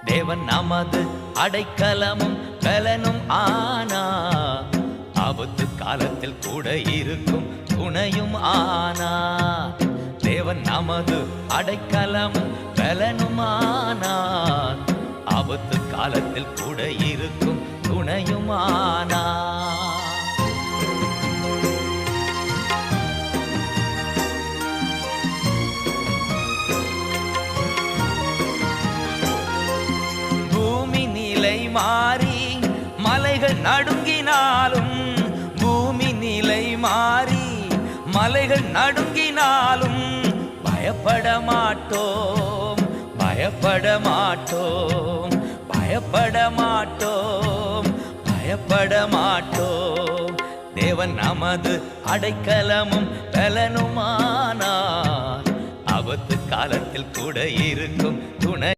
தேவன் நமது அடைக்கலமும் பலனும் ஆனா, ஆபத்து காலத்தில் கூட இருக்கும் துணையும் ஆனா. தேவன் நமது அடைக்கலமும் பலனும் ஆனா, ஆபத்து காலத்தில் கூட இருக்கும் துணையும் ஆனா. பூமி நிலை மாறி மலைகள் நடுங்கினாலும், பூமி நிலை மாறி மலைகள் நடுங்கினாலும் பயப்பட மாட்டோம், பயப்பட மாட்டோம், பயப்பட மாட்டோம், பயப்பட மாட்டோம். தேவன் நமது அடைக்கலமும் பலனுமானார், ஆபத்து காலத்தில் கூட இருக்கும் துணை.